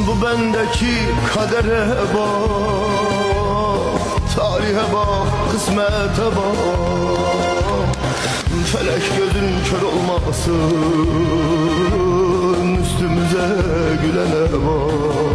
Bu bendeki kadere bak, tarihe bak, kısmete bak. Felek gözün kör olmasın, üstümüze gülene bak.